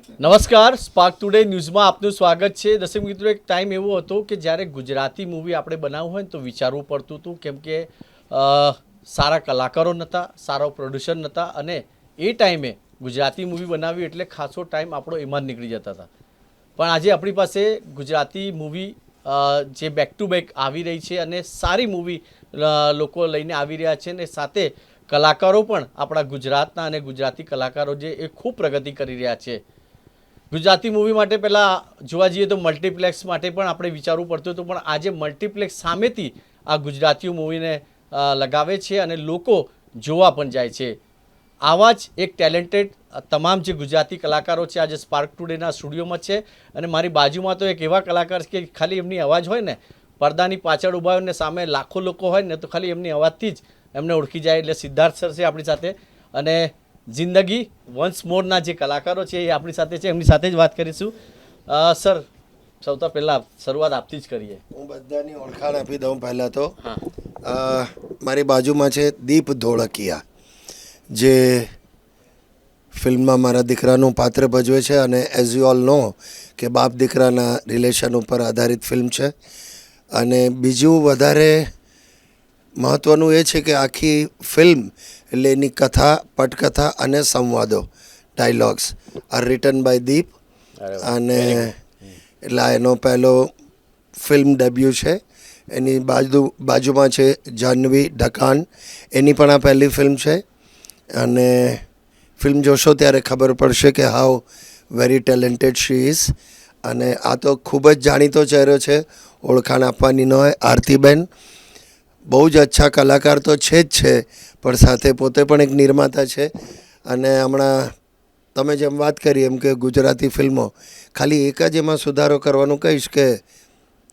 નમસ્કાર, spark today ન્યૂઝમાં આપનું સ્વાગત છે. દર્શક મિત્રો, એક ટાઈમ એવો હતો કે જ્યારે ગુજરાતી મૂવી આપણે બનાવવું હોય ને તો વિચારવું પડતું હતું, કેમ કે સારા કલાકારો નહોતા, સારો પ્રોડ્યુસર નહોતા, અને એ ટાઈમે ગુજરાતી મૂવી બનાવી એટલે ખાસો ટાઈમ આપણો એમાં જ નીકળી જતા હતા. પણ આજે આપણી પાસે ગુજરાતી મૂવી જે બેક ટુ બેક આવી રહી છે અને સારી મૂવી લોકો લઈને આવી રહ્યા છે, અને સાથે કલાકારો પણ આપણા ગુજરાતના અને ગુજરાતી કલાકારો જે એ ખૂબ પ્રગતિ કરી રહ્યા છે. ગુજરાતી મૂવી માટે પહેલાં જોવા જઈએ તો મલ્ટીપ્લેક્સ માટે પણ આપણે વિચારવું પડતું હતું, પણ આજે મલ્ટીપ્લેક્સ સામેથી આ ગુજરાતી મૂવીને લગાવે છે અને લોકો જોવા પણ જાય છે. આવા જ એક ટેલેન્ટેડ તમામ જે ગુજરાતી કલાકારો છે આજે સ્પાર્ક ટુડેના સ્ટુડિયોમાં છે, અને મારી બાજુમાં તો એક એવા કલાકાર છે કે ખાલી એમની અવાજ હોય ને, પડદાની પાછળ ઊભા હોય ને સામે લાખો લોકો હોય ને તો ખાલી એમની અવાજથી જ એમને ઓળખી જાય. એટલે સિદ્ધાર્થ સર છે આપણી સાથે, અને જિંદગી વન્સ મોરના જે કલાકારો છે એ આપણી સાથે છે, એમની સાથે જ વાત કરીશું. સર, સૌથી પહેલાં શરૂઆત આપથી જ કરીએ. હું બધાની ઓળખાણ આપી દઉં. પહેલાં તો મારી બાજુમાં છે દીપ ધોળકિયા, જે ફિલ્મમાં મારા દીકરાનું પાત્ર ભજવે છે, અને એઝ યુ ઓલ નો કે બાપ દીકરાના રિલેશન ઉપર આધારિત ફિલ્મ છે. અને બીજું વધારે મહત્ત્વનું એ છે કે આખી ફિલ્મ એટલે એની કથા, પટકથા અને સંવાદો, ડાયલોગ્સ આર રિટન બાય દીપ. અને એટલે એનો પહેલો ફિલ્મ ડેબ્યુ છે. એની બાજુમાં છે જાહ્નવી ઢકાન, એની પણ આ પહેલી ફિલ્મ છે. અને ફિલ્મ જોશો ત્યારે ખબર પડશે કે how very talented she is. અને આ તો ખૂબ જ જાણીતો ચહેરો છે, ઓળખાણ આપવાની ન હોય. આરતીબેન બહુ જ અચ્છા કલાકાર તો છે જ છે, પણ સાથે પોતે પણ એક નિર્માતા છે. અને હમણાં તમે જેમ વાત કરી એમ કે ગુજરાતી ફિલ્મો, ખાલી એક જ એમાં સુધારો કરવાનું કહીશ કે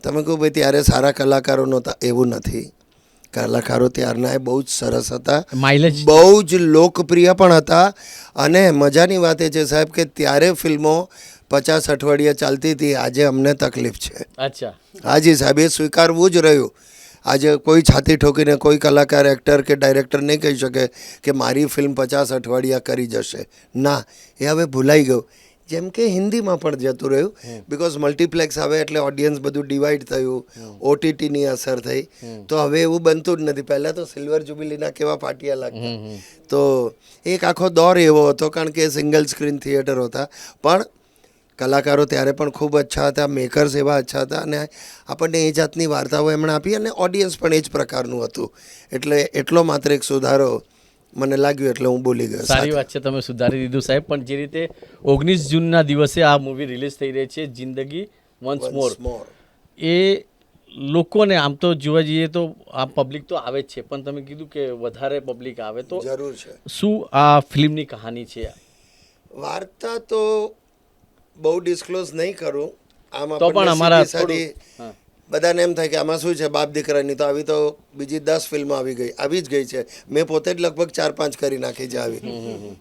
તમે કહો ભાઈ ત્યારે સારા કલાકારો નહોતા, એવું નથી. કલાકારો ત્યારના એ બહુ જ સરસ હતા, બહુ જ લોકપ્રિય પણ હતા. અને મજાની વાત એ છે સાહેબ કે ત્યારે ફિલ્મો 50 અઠવાડિયા ચાલતી હતી, આજે અમને તકલીફ છે. અચ્છા, હાજી સાહેબ, એ સ્વીકારવું જ રહ્યું. આજે કોઈ છાતી ઠોકીને કોઈ કલાકાર, એક્ટર કે ડાયરેક્ટર નહીં કહી શકે કે મારી ફિલ્મ 50 અઠવાડિયા કરી જશે. ના, એ હવે ભૂલાઈ ગયું. જેમ કે હિન્દીમાં પણ જતું રહ્યું, બિકોઝ મલ્ટીપ્લેક્સ આવે એટલે ઓડિયન્સ બધું ડિવાઈડ થયું, ઓટીટીની અસર થઈ. તો હવે એવું બનતું જ નથી. પહેલાં તો સિલ્વર જ્યુબિલીના કેવા પાટિયા લાગતા. તો એક આખો દોર એવો હતો, કારણ કે સિંગલ સ્ક્રીન થિયેટર હતા. પણ કલાકારો ત્યારે પણ ખૂબ અચ્છા હતા, મેકર્સ એવા અચ્છા હતા, અને આપણને એ જાતની વાર્તાઓ એમણે આપી, અને ઓડિયન્સ પણ એ જ પ્રકારનું હતું. એટલે એટલો માત્ર એક સુધારો મને લાગ્યું, એટલે હું બોલી ગયો. સારી વાત છે, તમે સુધારી દીધું સાહેબ. પણ જે રીતે 19 જૂનના દિવસે આ મૂવી રિલીઝ થઈ રહી છે, જિંદગી વન્સ મોર, એ લોકોને આમ તો જોવા જઈએ તો આ પબ્લિક તો આવે જ છે, પણ તમે કીધું કે વધારે પબ્લિક આવે તો જરૂર છે. શું આ ફિલ્મની કહાની છે? વાર્તા તો બહુ ડિસ્ક્લોઝ નહીં કરું. આમાં તો પણ અમારા સાદી બધાને એમ થાય કે આમાં શું છે બાપ દીકરાની, તો આવી તો બીજી 10 ફિલ્મ આવી જ ગઈ છે. મેં પોતે જ લગભગ 4-5 કરી નાખી છે આવી.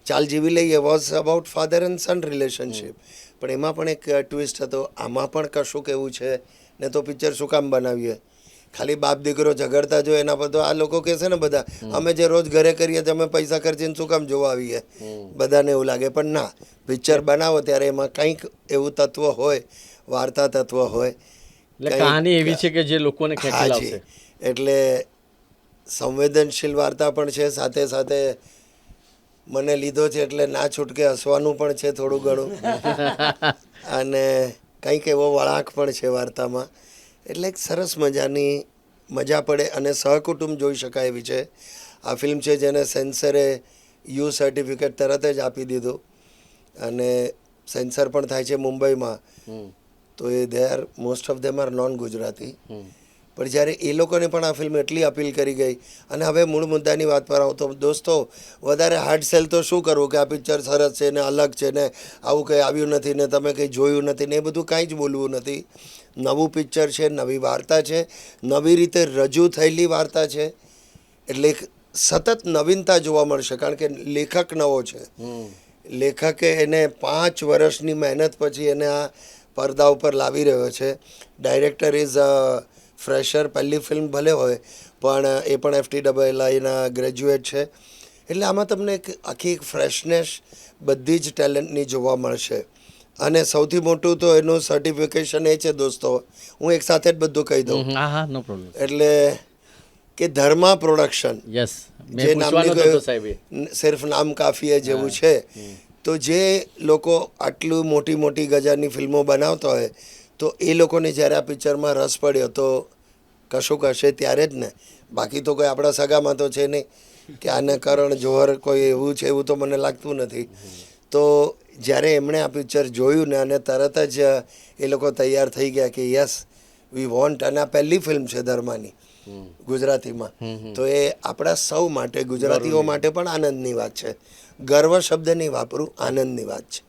Chaal Jeevi Laiye was about father and son relationship, પણ એમાં પણ એક ટ્વિસ્ટ હતો. આમાં પણ કશું કેવું છે ને, તો પિક્ચર શું કામ બનાવીએ? ખાલી બાપ દીકરો ઝઘડતા જો એના પર તો આ લોકો કહેશે ને બધા, અમે જે રોજ ઘરે કરીએ તો અમે પૈસા ખર્ચીને શું કામ જોવા આવીએ? બધાને એવું લાગે. પણ ના, પિક્ચર બનાવો ત્યારે એમાં કંઈક એવું તત્વ હોય, વાર્તા તત્વ હોય. એટલે કહાની એવી છે કે જે લોકોને ખેંચી લાવશે. એટલે સંવેદનશીલ વાર્તા પણ છે, સાથે સાથે મને લીધો છે એટલે ના છૂટકે હસવાનું પણ છે થોડું ઘણું, અને કંઈક એવો વળાંક પણ છે વાર્તામાં. એટલે એક સરસ મજાની મજા પડે અને સહકુટુંબ જોઈ શકાય એવી છે આ ફિલ્મ છે, જેને સેન્સરે યુ સર્ટિફિકેટ તરત જ આપી દીધું. અને સેન્સર પણ થાય છે મુંબઈમાં, તો એ most of them are non Gujarati. પણ જ્યારે એ લોકોને પણ આ ફિલ્મ એટલી અપીલ કરી ગઈ. અને હવે મૂળ મુદ્દાની વાત પર આવું તો દોસ્તો, વધારે હાર્ડ સેલ તો શું કરવું કે આ પિક્ચર સરસ છે ને, અલગ છે ને, આવું કંઈ આવ્યું નથી ને, તમે કંઈ જોયું નથી ને, એ બધું કાંઈ જ બોલવું નથી. નવું પિક્ચર છે, નવી વાર્તા છે, નવી રીતે રજૂ થયેલી વાર્તા છે. એટલે એક સતત નવીનતા જોવા મળશે, કારણ કે લેખક નવો છે. લેખકે એને 5 વર્ષની મહેનત પછી એને આ પડદા ઉપર લાવી રહ્યો છે. ડાયરેક્ટર ઇઝ ફ્રેશર, પહેલી ફિલ્મ ભલે હોય પણ એ પણ FTIIના ગ્રેજ્યુએટ છે. એટલે આમાં તમને આખી એક ફ્રેશનેસ બધી જ ટેલેન્ટની જોવા મળશે. અને સૌથી મોટું તો એનું સર્ટિફિકેશન એ છે દોસ્તો, હું એક સાથે જ બધું કહી દઉં. હા હા, નો પ્રોબ્લેમ. એટલે કે ધર્મા પ્રોડક્શન યસ, જે નામની સિર્ફ નામ કાફીએ જેવું છે, તો જે લોકો આટલું મોટી મોટી ગજાની ફિલ્મો બનાવતા હોય, તો એ લોકોને જ્યારે આ પિક્ચરમાં રસ પડ્યો તો કશું કરશે ત્યારે જ ને. બાકી તો કોઈ આપણા સગામાં તો છે નહીં કે આને કરણ જોહર કોઈ એવું છે, એવું તો મને લાગતું નથી. તો જ્યારે એમણે આ પિક્ચર જોયું ને અને તરત જ એ લોકો તૈયાર થઈ ગયા કે યસ વી વોન્ટ, અને આ પહેલી ફિલ્મ છે ધર્માની ગુજરાતીમાં, તો એ આપણા સૌ માટે, ગુજરાતીઓ માટે પણ આનંદની વાત છે. ગર્વ શબ્દ નહીં વાપરું, આનંદની વાત છે.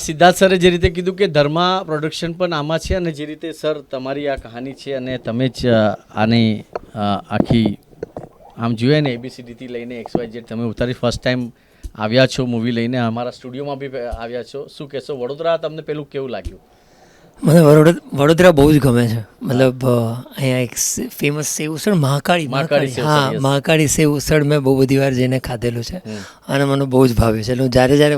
સિદ્ધાર્થ સરે જે રીતે કીધું કે ધર્મા પ્રોડક્શન પણ આમાં છે, અને જે રીતે સર તમારી આ કહાની છે અને તમે જ આની આખી આમ જોઈએ ને ABCDથી લઈને XYZ તમે ઉતારી ફર્સ્ટ ટાઈમ આવ્યા છો મૂવી લઈને, અમારા સ્ટુડિયોમાં બી આવ્યા છો. શું કહેશો, વડોદરા તમને પેલું કેવું લાગ્યું? મને વડોદરા બહુ જ ગમે છે. મતલબ અહીંયા એક ફેમસ સેવ ઉસળ મહાકાળી, હા, મહાકાળી સેવ ઉસળ મેં બહુ બધી વાર જઈને ખાધેલું છે અને મને બહુ જ ભાવે છે. એટલે હું જ્યારે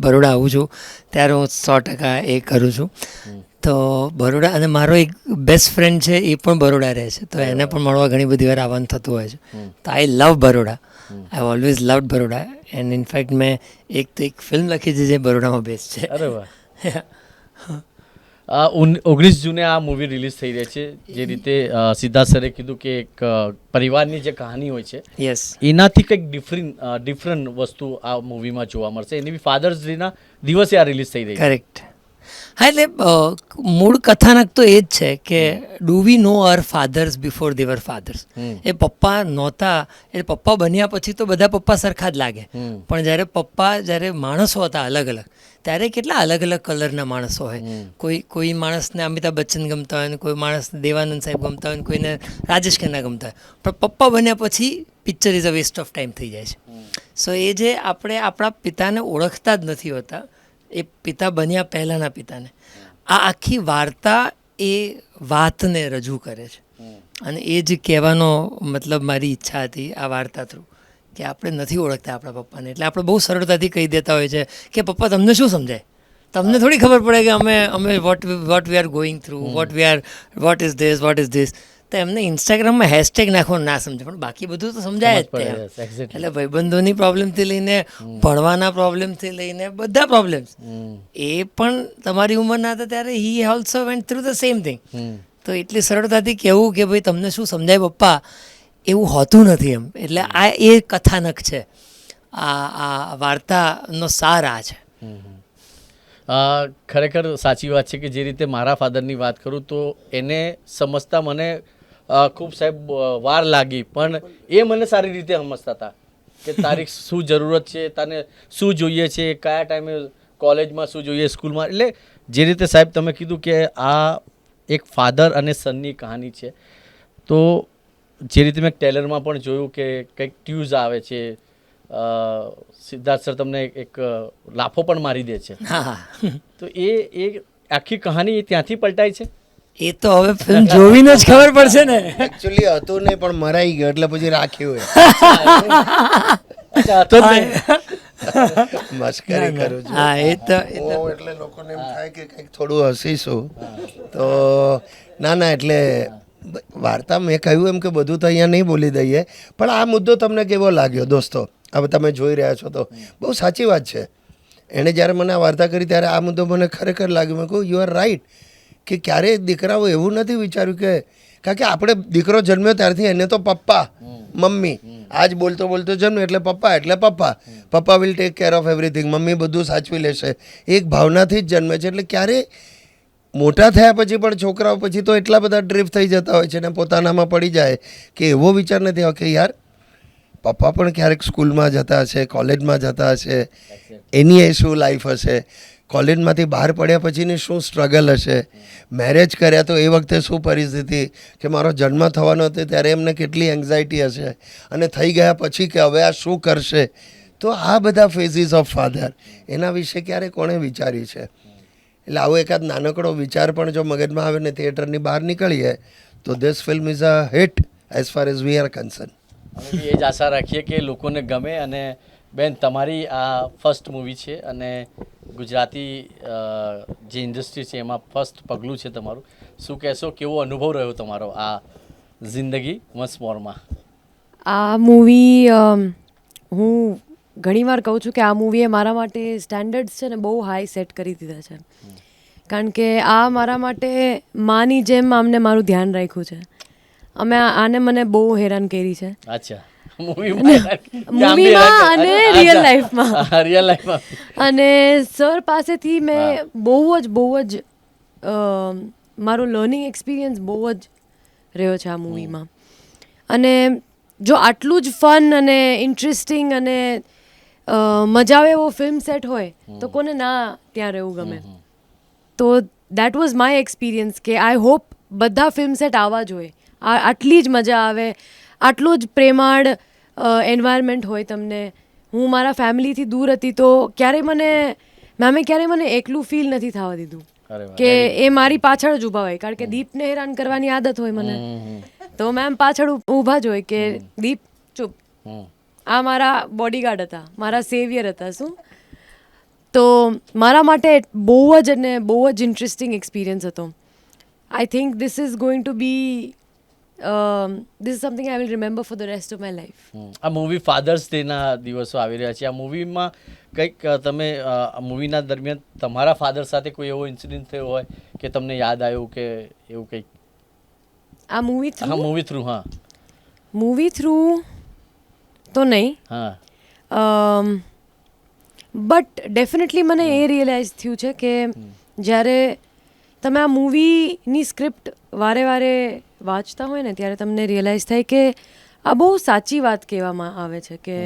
બરોડા આવું છું ત્યારે હું 100% એ કરું છું. તો બરોડા, અને મારો એક બેસ્ટ ફ્રેન્ડ છે એ પણ બરોડા રહે છે, તો એને પણ મળવા ઘણી બધી વાર આવવાનું થતું હોય છે. તો I love Baroda, I always loved Baroda. And in fact મેં એક ફિલ્મ લખી છે જે બરોડામાં બેસ્ટ છે. અરે વાહ. 19 જૂને આ મૂવી રિલીઝ થઈ રહી છે. જે રીતે સિદ્ધાર્થ સરે કીધું કે એક પરિવારની જે કહાની હોય છે, યસ, એનાથી કંઈક ડિફરન્ટ વસ્તુ આ મૂવીમાં જોવા મળશે. એની બી ફાધર્સ ડેના દિવસે આ રિલીઝ થઈ રહી છે. કરેક્ટ. હા, એટલે મૂળ કથાનક તો એ જ છે કે do we know our fathers before they were fathers. એ પપ્પા નહોતા, એટલે પપ્પા બન્યા પછી તો બધા પપ્પા સરખા જ લાગે, પણ જ્યારે માણસો હતા અલગ અલગ, ત્યારે કેટલા અલગ અલગ કલરના માણસો હોય. કોઈ માણસને અમિતાભ બચ્ચન ગમતા હોય, કોઈ માણસને દેવાનંદ સાહેબ ગમતા હોય, કોઈને રાજેશ ખન્ના ગમતા હોય, પણ પપ્પા બન્યા પછી picture is a waste of time થઈ જાય છે. સો એ જે આપણે આપણા પિતાને ઓળખતા જ નથી હોતા, એ પિતા બન્યા પહેલાંના પિતાને, આ આખી વાર્તા એ વાતને રજૂ કરે છે. અને એ જ કહેવાનો મતલબ મારી ઈચ્છા હતી આ વાર્તા થ્રુ, કે આપણે નથી ઓળખતા આપણા પપ્પાને, એટલે આપણે બહુ સરળતાથી કહી દેતા હોય છે કે પપ્પા તમને શું સમજાય, તમને થોડી ખબર પડે કે અમે what we are going through, what is this. તો એમને ઇન્સ્ટાગ્રામમાં હેશટેગ નાખવાનું ના સમજે, પણ બાકી બધું તો સમજાય જ તે. એટલે ભાઈબંધોની પ્રોબ્લેમથી લઈને ભણવાના પ્રોબ્લેમથી લઈને બધા પ્રોબ્લેમ્સ, એ પણ તમારી ઉંમરના હતા ત્યારે he also went through the same thing. તો એટલી સરળતાથી કહેવું કે ભાઈ તમને શું સમજાય પપ્પા, એવું હોતું નથી એમ. એટલે આ એ કથાનક છે, આ વાર્તાનો સાર આ છે. ખરેખર સાચી વાત છે કે જે રીતે મારા ફાધરની વાત કરું તો એને સમજતા મને ખૂબ સાહેબ વાર લાગી, પણ એ મને સારી રીતે સમજતા હતા કે તારી શું જરૂરત છે, તને શું જોઈએ છે, કયા ટાઈમે કોલેજમાં શું જોઈએ, સ્કૂલમાં. એટલે જે રીતે સાહેબ તમે કીધું કે આ એક ફાધર અને સનની કહાની છે, તો જે રીતે મેં ટ્રેલરમાં પણ જોયું કે કંઈક ટ્યુઝ આવે છે, સિદ્ધાર્થ સર તમને એક લાફો પણ મારી દે છે, તો એ આખી કહાની ત્યાંથી પલટાય છે. એ તો હવે ફિલ્મ જોવીને જ ખબર પડશે ને. એકચ્યુઅલી હતું નહીં, પણ મરાઈ ગયો એટલે પછી રાખ્યું હોય. મસ્કરી કરું છું. હા, એ તો એટલે લોકોને એમ થાય કે કંઈક થોડું હસીશું, તો ના, એટલે વાર્તા મેં કહ્યું એમ કે બધું તો અહીંયા નહીં બોલી દઈએ, પણ આ મુદ્દો તમને કેવો લાગ્યો દોસ્તો? હવે તમે જોઈ રહ્યા છો તો બહુ સાચી વાત છે. એણે જ્યારે મને આ વાર્તા કરી ત્યારે આ મુદ્દો મને ખરેખર લાગ્યો. મેં કહું યુ આર રાઈટ, કે ક્યારેય દીકરાઓ એવું નથી વિચાર્યું કે, કારણ કે આપણે દીકરો જન્મ્યો ત્યારથી એને તો પપ્પા મમ્મી, આજ બોલતો જન્મ્યો એટલે પપ્પા will take care of everything, mummy બધું સાચવી લેશે, એક ભાવનાથી જ જન્મે છે. એટલે ક્યારે મોટા થયા પછી પણ છોકરાઓ પછી તો એટલા બધા ડ્રીફ થઈ જતા હોય છે ને પોતાનામાં પડી જાય કે એવો વિચાર નથી આવ્યો કે યાર પપ્પા પણ ક્યારેક સ્કૂલમાં જતા હશે, કોલેજમાં જતા હશે, એની એ શું લાઈફ હશે, કોલેજમાંથી બહાર પડ્યા પછીની શું સ્ટ્રગલ હશે, મેરેજ કર્યા તો એ વખતે શું પરિસ્થિતિ, કે મારો જન્મ થવાનો હતો ત્યારે એમને કેટલી એન્ઝાયટી હશે, અને થઈ ગયા પછી કે હવે આ શું કરશે. તો આ બધા ફેઝિસ ઓફ ફાધર, એના વિશે ક્યારે કોણે વિચાર્યું છે? એટલે આવો એકાદ નાનકડો વિચાર પણ જો મગજમાં આવે ને થિયેટરની બહાર નીકળીએ તો this film is a hit as far as we are concern. અમે એ જ આશા રાખીએ કે લોકોને ગમે, અને બેન તમારી આ ફર્સ્ટ મૂવી છે અને ગુજરાતી જે ઇન્ડસ્ટ્રી છે એમાં ફર્સ્ટ પગલું છે તમારું. શું કહેશો, કેવો અનુભવ રહ્યો તમારો આ જિંદગી વન્સ મોરમાં? આ મૂવી હું ઘણીવાર કહું છું કે આ મૂવીએ મારા માટે સ્ટેન્ડર્ડ્સ છે ને બહુ હાઈ સેટ કરી દીધા છે. કારણ કે આ મારા માટે માની જેમ આમને મારું ધ્યાન રાખ્યું છે. આને મને બહુ હેરાન કરી છે અચ્છા, મૂવીમાં અને રિયલ લાઈફમાં. રિયલ લાઈફમાં અને સર પાસેથી મેં બહુ જ મારો લર્નિંગ એક્સપિરિયન્સ બહુ જ રહ્યો છે આ મૂવીમાં. અને જો આટલું જ ફન અને ઇન્ટરેસ્ટિંગ અને મજા આવે એવો ફિલ્મ સેટ હોય તો કોને ના ત્યાં રહેવું ગમે. તો દેટ વોઝ માય એક્સપિરિયન્સ કે આઈ હોપ બધા ફિલ્મ સેટ આવવા જોઈએ. આટલી જ મજા આવે, આટલું જ પ્રેમાળ એન્વાયરમેન્ટ હોય તમને. હું મારા ફેમિલીથી દૂર હતી તો મેમે ક્યારેય મને એકલું ફીલ નથી થવા દીધું કે એ મારી પાછળ જ ઊભા હોય. કારણ કે દીપને હેરાન કરવાની આદત હોય મને, તો મેમ પાછળ ઊભા જ હોય કે દીપ ચૂપ. આ મારા બોડીગાર્ડ હતા, મારા સેવિયર હતા. શું તો મારા માટે બહુ જ ઇન્ટરેસ્ટિંગ એક્સપિરિયન્સ હતો. I think this is going to be this is something I will remember for the rest of my life. આ મૂવી ફાધર્સ ડેના દિવસો આવી રહ્યા છે. આ મૂવીમાં કંઈક તમે મૂવીના દરમિયાન તમારા ફાધર સાથે કોઈ એવો ઇન્સિડન્ટ થયો હોય કે તમને યાદ આવ્યું કે એવું કંઈક? આ મૂવી હા, મૂવી થ્રુ. હા, મૂવી થ્રુ તો નહીં, હા, બટ ડેફિનેટલી મને એ રિયલાઇઝ થયું છે કે જ્યારે તમે આ મૂવીની સ્ક્રિપ્ટ વારે વાંચતા હોય ને ત્યારે તમને રિયલાઇઝ થાય કે આ બહુ સાચી વાત કહેવામાં આવે છે કે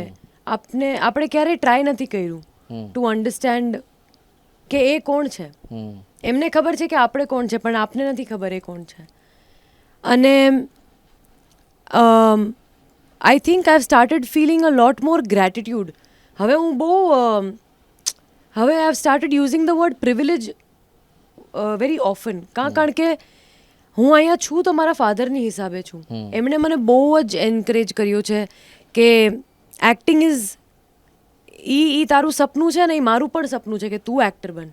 આપણે ક્યારેય ટ્રાય નથી કર્યું ટુ અન્ડરસ્ટેન્ડ કે એ કોણ છે. એમને ખબર છે કે આપણે કોણ છે, પણ આપને નથી ખબર એ કોણ છે. અને I think I have started feeling a lot more gratitude. હવે I have started using the word privilege very often. કારણ કે હું અહીંયા છું તો મારા ફાધરની હિસાબે છું. એમણે મને બહુ જ એન્કરેજ કર્યો છે કે એક્ટિંગ ઇઝ તારું સપનું છે ને, એ મારું પણ સપનું છે કે તું એક્ટર બન.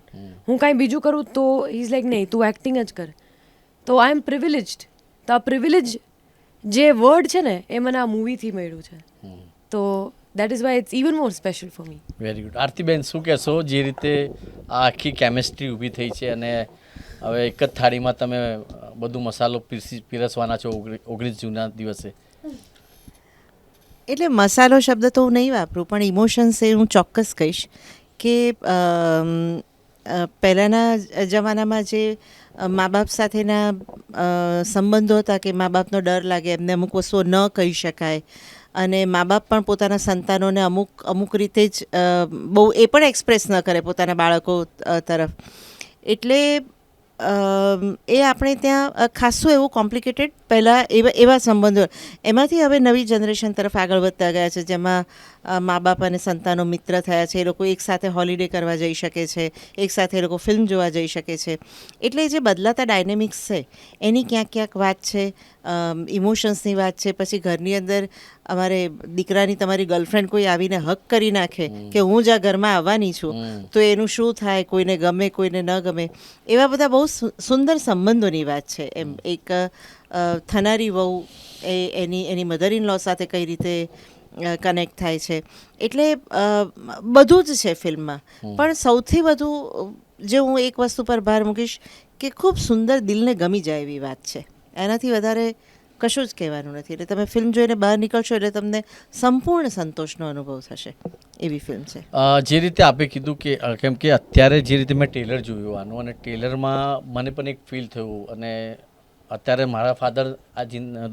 હું કાંઈ બીજું કરું તો હી ઇઝ લાઈક નહીં, તું એક્ટિંગ જ કર. તો આઈ એમ પ્રિવિલેજ્ડ. તો આ પ્રિવિલેજ જે વર્ડ છે ને એ મને આ મૂવીથી મળ્યું છે. તો that is why it's even more special for me. Very good. આરતીબેન, શું કહેશો? જે રીતે આ આખી કેમેસ્ટ્રી ઊભી થઈ છે અને હવે એક જ થાળીમાં તમે બધું મસાલો પીરસવાના છો 19 જૂનના દિવસે. એટલે મસાલો શબ્દ તો હું નહીં વાપરું, પણ ઇમોશન્સ એ હું ચોક્કસ કહીશ કે પહેલાંના જમાનામાં જે મા બાપ સાથેના સંબંધો હતા કે મા બાપનો ડર લાગે, એમને અમુક વસ્તુઓ ન કહી શકાય, અને મા બાપ પણ પોતાના સંતાનોને અમુક રીતે જ બહુ એ પણ એક્સપ્રેસ ન કરે પોતાના બાળકો તરફ. એટલે એ આપણે ત્યાં ખાસું એવું કોમ્પ્લિકેટેડ પહેલાં એવા સંબંધો, એમાંથી હવે નવી જનરેશન તરફ આગળ વધતા ગયા છે, જેમાં મા બાપ અને સંતાનો મિત્ર થયા છે. એ લોકો એકસાથે હોલિડે કરવા જઈ શકે છે, એકસાથે એ લોકો ફિલ્મ જોવા જઈ શકે છે. એટલે જે બદલાતા ડાયનેમિક્સ છે એની ક્યાંક વાત છે, ઇમોશન્સની વાત છે. પછી ઘરની અંદર અમારે દીકરાની તમારી ગર્લફ્રેન્ડ કોઈ આવીને હક કરી નાખે કે હું જ આ ઘરમાં આવવાની છું, તો એનું શું થાય, કોઈને ગમે કોઈને ન ગમે. એવા બધા બહુ સુંદર સંબંધોની વાત છે. એમ એક થનારી વહુ એની મધર ઇન લો સાથે કઈ રીતે કનેક્ટ થાય છે. એટલે બધું જ છે ફિલ્મમાં. પણ સૌથી વધુ જે હું એક વસ્તુ પર ભાર મૂકીશ કે ખૂબ સુંદર, દિલને ગમી જાય એવી વાત છે. એનાથી વધારે કશું જ કહેવાનું નથી. એટલે તમે ફિલ્મ જોઈને બહાર નીકળશો એટલે તમને સંપૂર્ણ સંતોષનો અનુભવ થશે એવી ફિલ્મ છે. જે રીતે આપે કીધું કે કેમ કે અત્યારે જે રીતે મેં ટ્રેલર જોયું આનું, અને ટ્રેલરમાં મને પણ એક ફીલ થયું. અને અત્યારે મારા ફાધર આ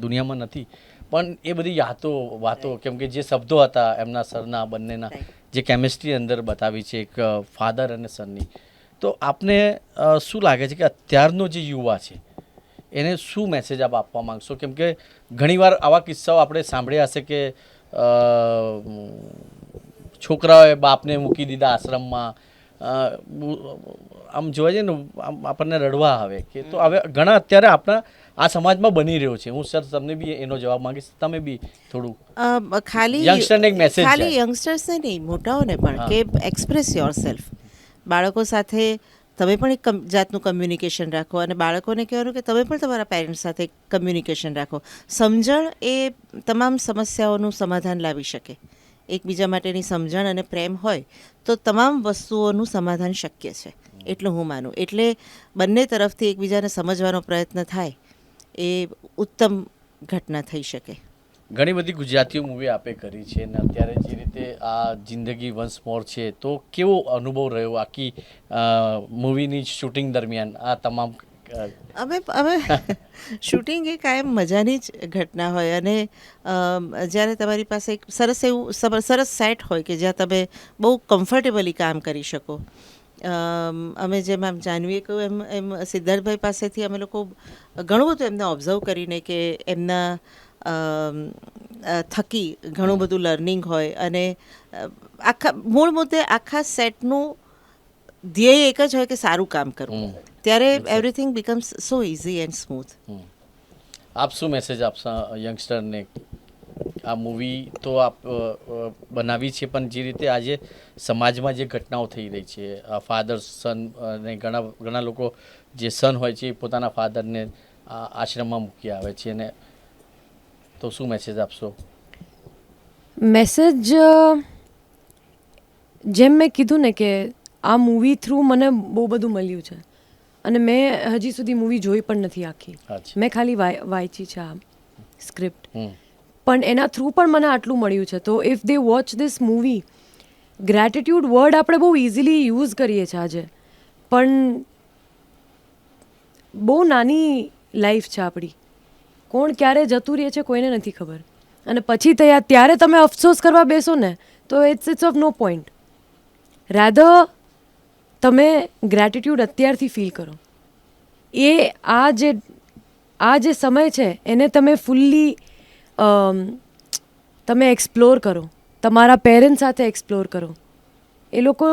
દુનિયામાં નથી, પણ એ બધી વાતો કેમ કે જે શબ્દો હતા એમના સરના બંનેના, જે કેમિસ્ટ્રી અંદર બતાવી છે એક ફાધર અને સનની, તો આપને શું લાગે છે કે અત્યારનો જે યુવા છે એને શું મેસેજ આપ આપવા માંગશો? કેમ કે ઘણીવાર આવા કિસ્સાઓ આપણે સાંભળ્યા હશે કે છોકરાઓએ બાપને મૂકી દીધા આશ્રમમાં. આમ જોવા જઈએ ને આમ આપણને રડવા આવે કે તો હવે ઘણા અત્યારે આપણા આ સમાજમાં બની રહ્યો છે. હું સર તમને બી એનો જવાબ માંગીશ, તમે બી થોડું ખાલી યંગસ્ટરને એક message ખાલી જાય. યંગસ્ટર્સને નહીં, મોટાઓને પણ હા. કે એક્સપ્રેસ યોર સેલ્ફ. બાળકો સાથે તમે પણ એક જાતનું કમ્યુનિકેશન રાખો અને બાળકોને કહેવાનું કે તમે પણ તમારા પેરેન્ટ્સ સાથે કમ્યુનિકેશન રાખો. સમજણ એ તમામ સમસ્યાઓનું સમાધાન લાવી શકે. એકબીજા માટેની સમજણ અને પ્રેમ હોય તો તમામ વસ્તુઓનું સમાધાન શક્ય છે, એટલું હું માનું. એટલે બંને તરફથી એકબીજાને સમજવાનો પ્રયત્ન થાય એ ઉત્તમ ઘટના થઈ શકે. ઘણી બધી ગુજરાતીઓ મૂવી આપે કરી છે અને અત્યારે જે રીતે આ જિંદગી વન્સ મોર છે, તો કેવો અનુભવ રહ્યો આખી મૂવીની શૂટિંગ દરમિયાન આ તમામ અમે શૂટિંગ એ કાયમ મજાની જ ઘટના હોય અને જ્યારે તમારી પાસે એક સરસ સેટ હોય કે જ્યાં તમે બહુ કમ્ફર્ટેબલી કામ કરી શકો. અમે જેમ આમ જાનવીએ કહ્યું એમ સિદ્ધાર્થભાઈ પાસેથી અમે લોકો ઘણું બધું એમને ઓબ્ઝર્વ કરીને કે એમના થકી ઘણું બધું લર્નિંગ હોય અને મૂળ મુદ્દે આખા સેટનું ધ્યેય એક જ હોય કે સારું કામ કરવું. ત્યારે everything becomes so easy and smooth. આપ શું મેસેજ આપશો યંગસ્ટરને? આ મૂવી તો આપ બનાવી છે, પણ જે રીતે આજે સમાજમાં જે ઘટનાઓ થઈ રહી છે, ફાધર સન અને ઘણા લોકો જે સન હોય છે એ પોતાના ફાધરને આશ્રમમાં મૂકી આવે છે, અને તો શું મેસેજ આપશો? મેસેજ જેમ મેં કીધું ને કે આ મૂવી થ્રુ મને બહુ બધું મળ્યું છે અને મેં હજી સુધી મૂવી જોઈ પણ નથી આખી. અચ્છા. મેં ખાલી વાંચી છે આ સ્ક્રિપ્ટ, હમ. પણ એના થ્રુ પણ મને આટલું મળ્યું છે. તો if they watch this movie, gratitude word આપણે બહુ ઇઝીલી યુઝ કરીએ છીએ આજે, પણ બહુ નાની લાઈફ છે આપણી. કોણ ક્યારે જતું રહે છે કોઈને નથી ખબર, અને પછી ત્યારે તમે અફસોસ કરવા બેસો ને તો it's of no point. Rather તમે ગ્રેટિટ્યૂડ અત્યારથી ફીલ કરો. એ આ જે સમય છે એને તમે ફૂલ્લી તમે એક્સપ્લોર કરો, તમારા પેરેન્ટ્સ સાથે એક્સપ્લોર કરો. એ લોકો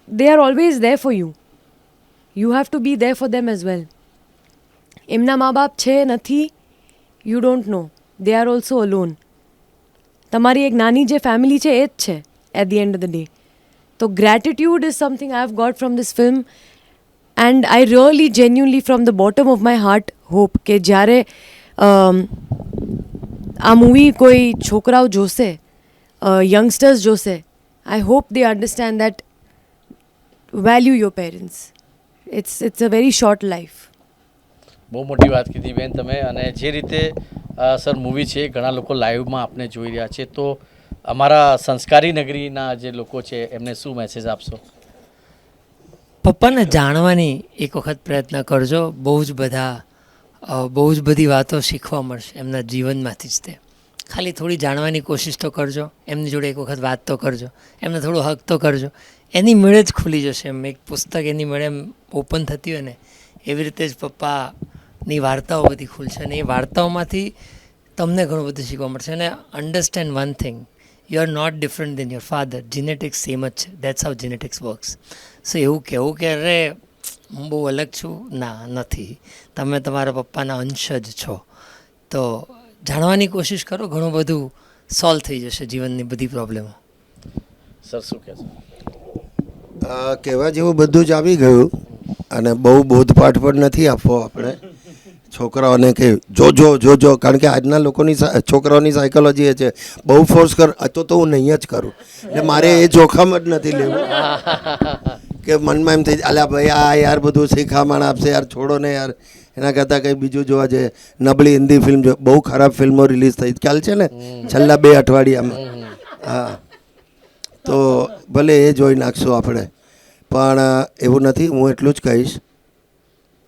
they are always there for you. You have to be there for them as well. એમના મા બાપ છે નથી, you don't know, they are also alone. તમારી એક નાની જે ફેમિલી છે એ જ છે at the end of the day. તો gratitude is something I have got from this film, and I really genuinely from the bottom of my heart hope કે જ્યારે આ મૂવી કોઈ છોકરાઓ જોશે, યંગસ્ટર્સ જોશે, I hope they understand that value your parents. It's a very short life. બહુ મોટી વાત કીધી બેન તમે. અને જે રીતે સર મૂવી છે, ઘણા લોકો લાઈવમાં આપને જોઈ રહ્યા છે, તો અમારા સંસ્કારી નગરીના જે લોકો છે એમને શું મેસેજ આપશો? પપ્પાને જાણવાની એક વખત પ્રયત્ન કરજો. બહુ જ બધી વાતો શીખવા મળશે એમના જીવનમાંથી જ. તે ખાલી થોડી જાણવાની કોશિશ તો કરજો, એમની જોડે એક વખત વાત તો કરજો, એમને થોડું હક તો કરજો. એની મેળે જ ખુલી જશે. એમ એક પુસ્તક એની મેળે એમ ઓપન થતી હોય ને એવી રીતે જ પપ્પાની વાર્તાઓ બધી ખુલશે, અને એ વાર્તાઓમાંથી તમને ઘણું બધું શીખવા મળશે. અને understand one thing, you are not different than your father. Genetics same જ છે. That's how genetics works. So એવું કહેવું કે અરે હું બહુ અલગ છું, ના, નથી. તમે તમારા પપ્પાના અંશ જ છો. તો જાણવાની કોશિશ કરો, ઘણું બધું સોલ્વ થઈ જશે જીવનની બધી પ્રોબ્લેમો. સર શું કહેશો? કહેવા જેવું બધું જ આવી ગયું, અને બહુ બોધપાઠ પણ નથી આપવો આપણે છોકરાઓને કે જોજો, કારણ કે આજના લોકોની છોકરાઓની સાયકોલોજી એ છે બહુ ફોર્સ કર તો હું નહીં જ કરું. એટલે મારે એ જોખમ જ નથી લેવું કે મનમાં એમ થઈ અલ્યા ભાઈ આ યાર બધું શીખામણ આપશે યાર, છોડો ને યાર. એના કરતાં કંઈ બીજું જોવા જઈએ. નબળી હિન્દી ફિલ્મ જો, બહુ ખરાબ ફિલ્મો રિલીઝ થઈ, ખ્યાલ છે ને છેલ્લા 2 અઠવાડિયામાં. હા, તો ભલે એ જોઈ નાખશું આપણે, પણ એવું નથી. હું એટલું જ કહીશ,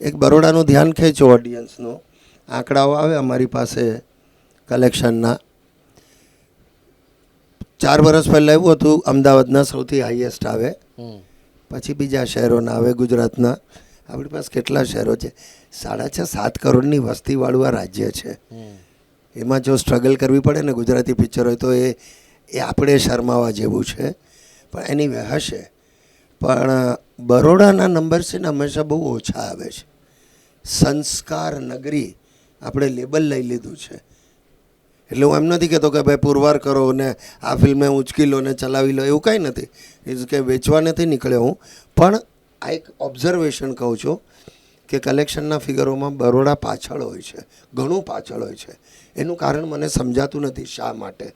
એક બરોડાનું ધ્યાન ખેંચો ઓડિયન્સનું. આંકડાઓ આવે અમારી પાસે કલેક્શનના. 4 વર્ષ પહેલાં એવું હતું અમદાવાદના સૌથી હાઈએસ્ટ આવે, પછી બીજા શહેરોના આવે, ગુજરાતના. આપણી પાસે કેટલા શહેરો છે? 6.5-7 કરોડની વસ્તીવાળું આ રાજ્ય છે. એમાં જો સ્ટ્રગલ કરવી પડે ને ગુજરાતી પિક્ચર હોય તો એ આપણે શરમાવા જેવું છે. પણ એની હશે, પણ બરોડાના નંબર છે ને હંમેશા બહુ ઓછા આવે છે. સંસ્કાર નગરી આપણે લેબલ લઈ લીધું છે. એટલે હું એમ નથી કહેતો કે ભાઈ પુરવાર કરો ને આ ફિલ્મે ઉંચકી લો ને ચલાવી લો, એવું કાંઈ નથી. એ કે વેચવા નથી નીકળ્યો હું, પણ આ એક ઓબ્ઝર્વેશન કહું છું કે કલેક્શનના ફિગરોમાં બરોડા પાછળ હોય છે, ઘણું પાછળ હોય છે. એનું કારણ મને સમજાતું નથી શા માટે.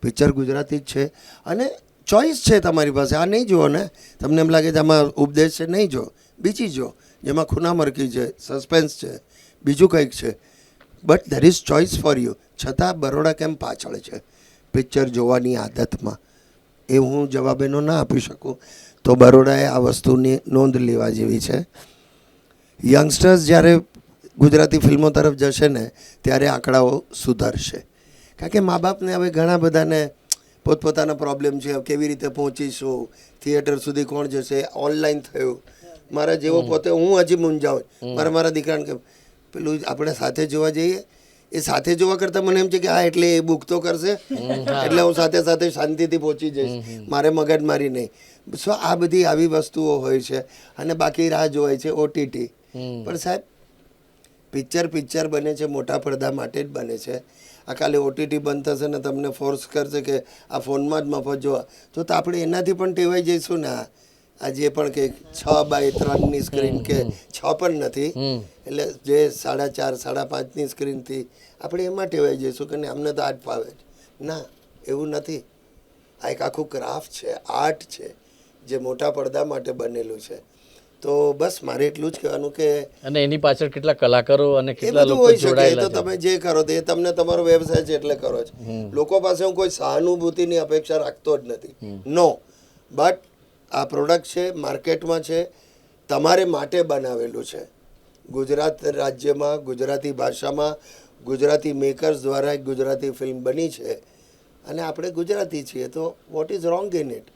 પિક્ચર ગુજરાતી જ છે અને ચોઈસ છે તમારી પાસે. આ નહીં જુઓ ને, તમને એમ લાગે છે આમાં ઉપદેશ છે, નહીં જો, બીજી જો જેમાં ખૂનામરકી છે, સસ્પેન્સ છે, બીજું કંઈક છે. But there is choice for you. છતાં બરોડા કેમ પાછળ છે પિક્ચર જોવાની આદતમાં, એ હું જવાબ એનો ના આપી શકું. તો બરોડાએ આ વસ્તુની નોંધ લેવા જેવી છે. યંગસ્ટર્સ જ્યારે ગુજરાતી ફિલ્મો તરફ જશે ને ત્યારે આંકડાઓ સુધરશે. કારણ કે મા બાપને હવે ઘણા બધાને પોતપોતાના પ્રોબ્લેમ છે, કેવી રીતે પહોંચીશું, થિયેટર સુધી કોણ જશે, ઓનલાઈન થયું. મારા જેવો પોતે હું હજી મૂંઝાઉં. મારા દીકરાને કે પેલું આપણે સાથે જોવા જઈએ, એ સાથે જોવા કરતાં મને એમ છે કે હા એટલે એ બુક તો કરશે એટલે હું સાથે સાથે શાંતિથી પહોંચી જઈશ, મારે મગજમારી નહીં. સો આ બધી આવી વસ્તુઓ હોય છે અને બાકી રાહ જોવાય છે ઓટીટી. પણ સાહેબ પિક્ચર બને છે મોટા પડદા માટે જ બને છે. આ કાલે ઓટીટી બંધ થશે ને તમને ફોર્સ કરશે કે આ ફોનમાં જ મફત જોવા, તો આપણે એનાથી પણ ટેવાઈ જઈશું ને. આ જે પણ કે 6x3 સ્ક્રીન કે 6 પણ નથી, એટલે જે 4.5 5.5 સ્ક્રીનથી આપણે એમાં ટેવાઈ જઈશું કે અમને તો આ જ ફાવે છે. ના, એવું નથી. આ એક આખું ક્રાફ્ટ છે, આર્ટ છે જે મોટા પડદા માટે બનેલું છે. તો બસ મારે એટલું જ કહેવાનું કે અને એની પાછળ કેટલા કલાકારો અને એ કેટલા બધું લોકો હોઈ શકે. એ તો જોડાયેલા છે. તમે જે કરો તે તમને તમારો વ્યવસાય છે એટલે કરો છો. લોકો પાસે હું કોઈ સહાનુભૂતિની અપેક્ષા રાખતો જ નથી. નો, બટ આ પ્રોડક્ટ છે, માર્કેટમાં છે, તમારે માટે બનાવેલું છે. ગુજરાત રાજ્યમાં ગુજરાતી ભાષામાં ગુજરાતી મેકર્સ દ્વારા એક ગુજરાતી ફિલ્મ બની છે અને આપણે ગુજરાતી છીએ, તો what is wrong in it?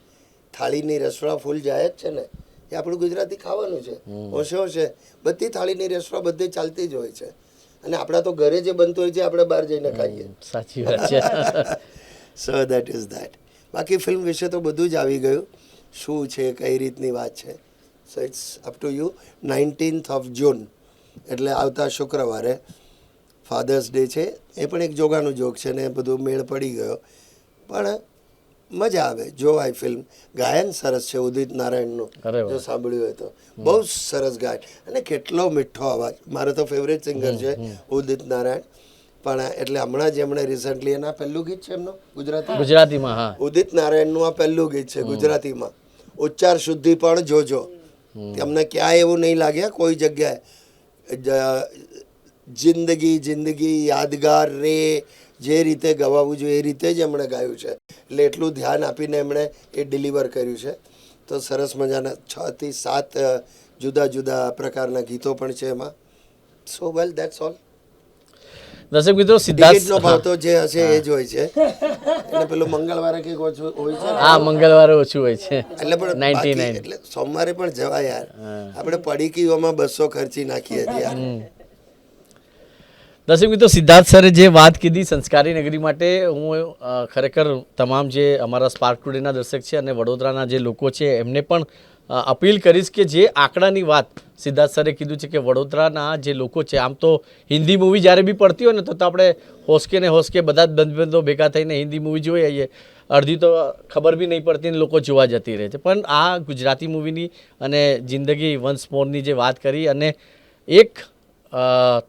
થાળીની રસોડા ફૂલ જાય જ છે ને, એ આપણું ગુજરાતી ખાવાનું છે. હોશે હોશે બધી થાળીની રેસ્ટોરાં બધે ચાલતી જ હોય છે અને આપણા તો ઘરે જે બનતું હોય છે આપણે બહાર જઈને ખાઈએ. સાચી વાત છે. So that is that. બાકી ફિલ્મ વિશે તો બધું જ આવી ગયું, શું છે, કઈ રીતની વાત છે. So it's up to you. 19th June એટલે આવતા શુક્રવારે ફાધર્સ ડે છે. એ પણ એક જોગાનું જોગ છે ને બધું મેળ પડી ગયો, પણ મજા આવે જોવાય ફિલ્મ. ગાયન સરસ છે ઉદિત નારાયણનું, જો સાંભળ્યું હોય તો. બહુ સરસ ગાય અને કેટલો મીઠો અવાજ. મારો તો ફેવરેટ સિંગર છે ઉદિત નારાયણ. પણ એટલે હમણાં જ એમણે રિસન્ટલી એના પહેલું ગીત છે એમનું ગુજરાતીમાં. હા, ઉદિત નારાયણનું આ પહેલું ગીત છે ગુજરાતીમાં. ઉચ્ચાર શુદ્ધિ પણ જોજો, તમને ક્યાંય એવું નહીં લાગે કોઈ જગ્યાએ. જિંદગી યાદગાર રે, જે રીતે ગવાવું જોઈએ એ રીતે જ એમણે ગાયું છે. એટલે એટલું ધ્યાન આપીને એમણે એ ડિલિવર કર્યું છે. તો સરસ મજાના 6 થી 7 જુદા જુદા પ્રકારના ગીતો પણ છે એમાં. સો વેલ દેટ્સ ઓલ. દર્શક મિત્રો, ટિકિટનો ભાવ તો જે હશે એ જ હોય છે. એટલે પેલું મંગળવારે કંઈક ઓછું હોય છે. હા, મંગળવારે ઓછું હોય છે. એટલે પણ 99. એટલે સોમવારે પણ જવાય યાર. આપણે પડીકીઓમાં 200 ખર્ચી નાખીએ છીએ યાર. દર્શક મિત્રો, સિદ્ધાર્થ સરે જે વાત કીધી સંસ્કારી નગરી માટે, હું ખરેખર તમામ જે અમારા સ્પાર્ક ટુડેના દર્શક છે અને વડોદરાના જે લોકો છે એમને પણ અપીલ કરીશ કે જે આંકડાની વાત સિદ્ધાર્થ સરે કીધું છે કે વડોદરાના જે લોકો છે, આમ તો હિન્દી મૂવી જ્યારે બી પડતી હોય ને તો આપણે હોસકે ને હોસકે બધા જ બંધબંધો ભેગા થઈને હિન્દી મૂવી જોઈ આવીએ, અડધી તો ખબર બી નહીં પડતી ને લોકો જોવા જતી રહે છે. પણ આ ગુજરાતી મૂવીની અને જિંદગી વન્સ મોરની જે વાત કરી અને એક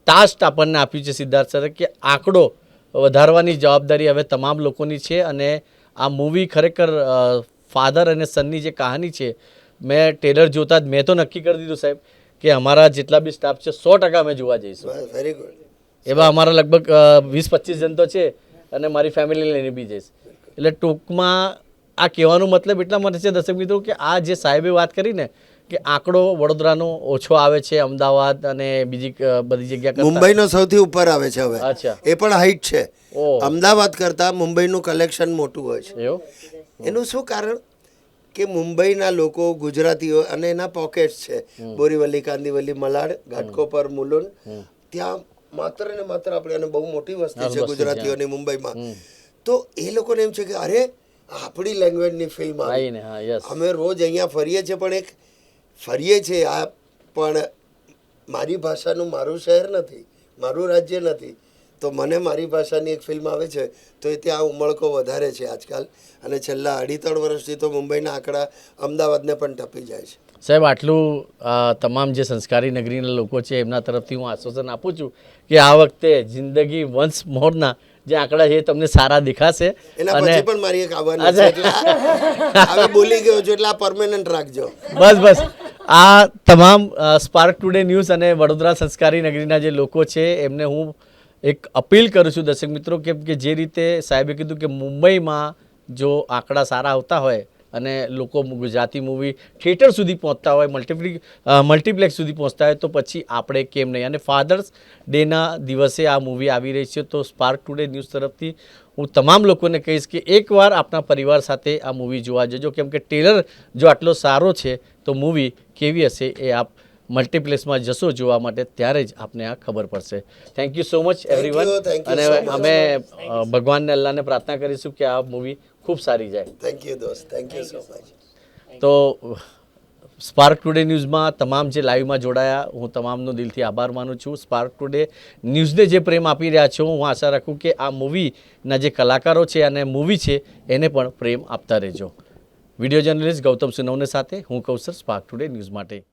ટાસ્ક આપણને આપ્યું છે સિદ્ધાર્થ સરે કે આંકડો વધારવાની જવાબદારી હવે તમામ લોકોની છે. અને આ મૂવી ખરેખર ફાધર અને સનની જે કહાની છે, મેં ટ્રેલર જોતા જ મેં તો નક્કી કરી દીધું સાહેબ કે અમારા જેટલા બી સ્ટાફ છે 100% અમે જોવા જઈશું. Very good. એવા અમારા લગભગ 20-25 જણ તો છે અને મારી ફેમિલી લઈને બી જઈશ. એટલે ટૂંકમાં આ કહેવાનો મતલબ એટલા માટે છે દર્શક મિત્રો કે આ જે સાહેબે વાત કરી ને કે આંકડો વડોદરાનો ઓછો આવે છે, અમદાવાદ અને બીજી બધી જગ્યા કરતાં મુંબઈનો સૌથી ઉપર આવે છે હવે. અચ્છા. એ પણ હાઈટ છે. ઓહ. અમદાવાદ કરતાં મુંબઈનું કલેક્શન મોટું હોય છે. એવું એનું શું કારણ કે મુંબઈના લોકો ગુજરાતીઓ અને એના પોકેટ્સ છે, બોરીવલી, કાંદીવલી, મલાડ, ઘાટકોપર, મુલુંડ, ત્યાં માત્ર ને માત્ર આપણે અને બહુ મોટી વસ્તી છે ગુજરાતીઓની મુંબઈમાં. તો એ લોકોને એમ છે કે અરે આપણી લેંગ્વેજની ફિલ્મ આવીને, હા, યસ. અમે રોજ અહીંયા ફરીએ છીએ પણ ફરીએ છીએ આ પણ મારી ભાષાનું મારું શહેર નથી, મારું રાજ્ય નથી. તો મને મારી ભાષાની એક ફિલ્મ આવે છે તો એ ત્યાં ઉમળકો વધારે છે આજકાલ, અને છેલ્લા 2.5 વર્ષથી તો મુંબઈના આંકડા અમદાવાદને પણ ટપી જાય છે. સાહેબ, આટલું તમામ જે સંસ્કારી નગરીના લોકો છે એમના તરફથી હું આશ્વાસન આપું છું કે આ વખતે જિંદગી વન્સ મોરના જે આંકડા છે એ તમને સારા દેખાશે. એના પછી પણ મારી એક આવવાની છે, એટલે હવે બોલી ગયો છું એટલે આ પરમેનન્ટ રાખજો. બસ આ તમામ સ્પાર્ક ટુડે ન્યૂઝ અને વડોદરા સંસ્કારી નગરીના જે લોકો છે એમને હું એક અપીલ કરું છું દર્શક મિત્રો, કેમ કે જે રીતે સાહેબે કીધું કે મુંબઈમાં જો આંકડા સારા આવતા હોય અને લોકો ગુજરાતી મૂવી થિયેટર સુધી પહોંચતા હોય, મલ્ટીપ્લેક્સ સુધી પહોંચતા હોય, તો પછી આપણે કેમ નહીં. અને ફાધર્સ ડેના દિવસે આ મૂવી આવી રહી છે, તો સ્પાર્ક ટુડે ન્યૂઝ તરફથી હું તમામ લોકોને કહીશ કે એકવાર આપણા પરિવાર સાથે આ મૂવી જોવા જજો, કેમ કે ટ્રેલર જો આટલો સારો છે તો મૂવી કેવી હશે એ આપ મલ્ટીપ્લેક્સમાં જશો જોવા માટે, ત્યારે જ આપને આ ખબર પડશે. Thank you so much everyone. thank you અને so much. અમે ભગવાનને અલ્લાહને પ્રાર્થના કરીશું કે આ મૂવી ખૂબ સારી જાય. થેન્ક યુ દોસ્ત, થેન્ક યુ સો મચ. તો સ્પાર્ક ટુડે ન્યૂઝમાં તમામ જે લાઈવમાં જોડાયા હું તમામનો દિલથી આભાર માનું છું. સ્પાર્ક ટુડે ન્યૂઝને જે પ્રેમ આપી રહ્યા છો, હું આશા રાખું કે આ મૂવીના જે કલાકારો છે અને મૂવી છે એને પણ પ્રેમ આપતા રહેજો. વિડીયો જર્નલિસ્ટ ગૌતમ સુનવને સાથે હું કૌશર, સ્પાર્ક ટુડે ન્યૂઝ માટે.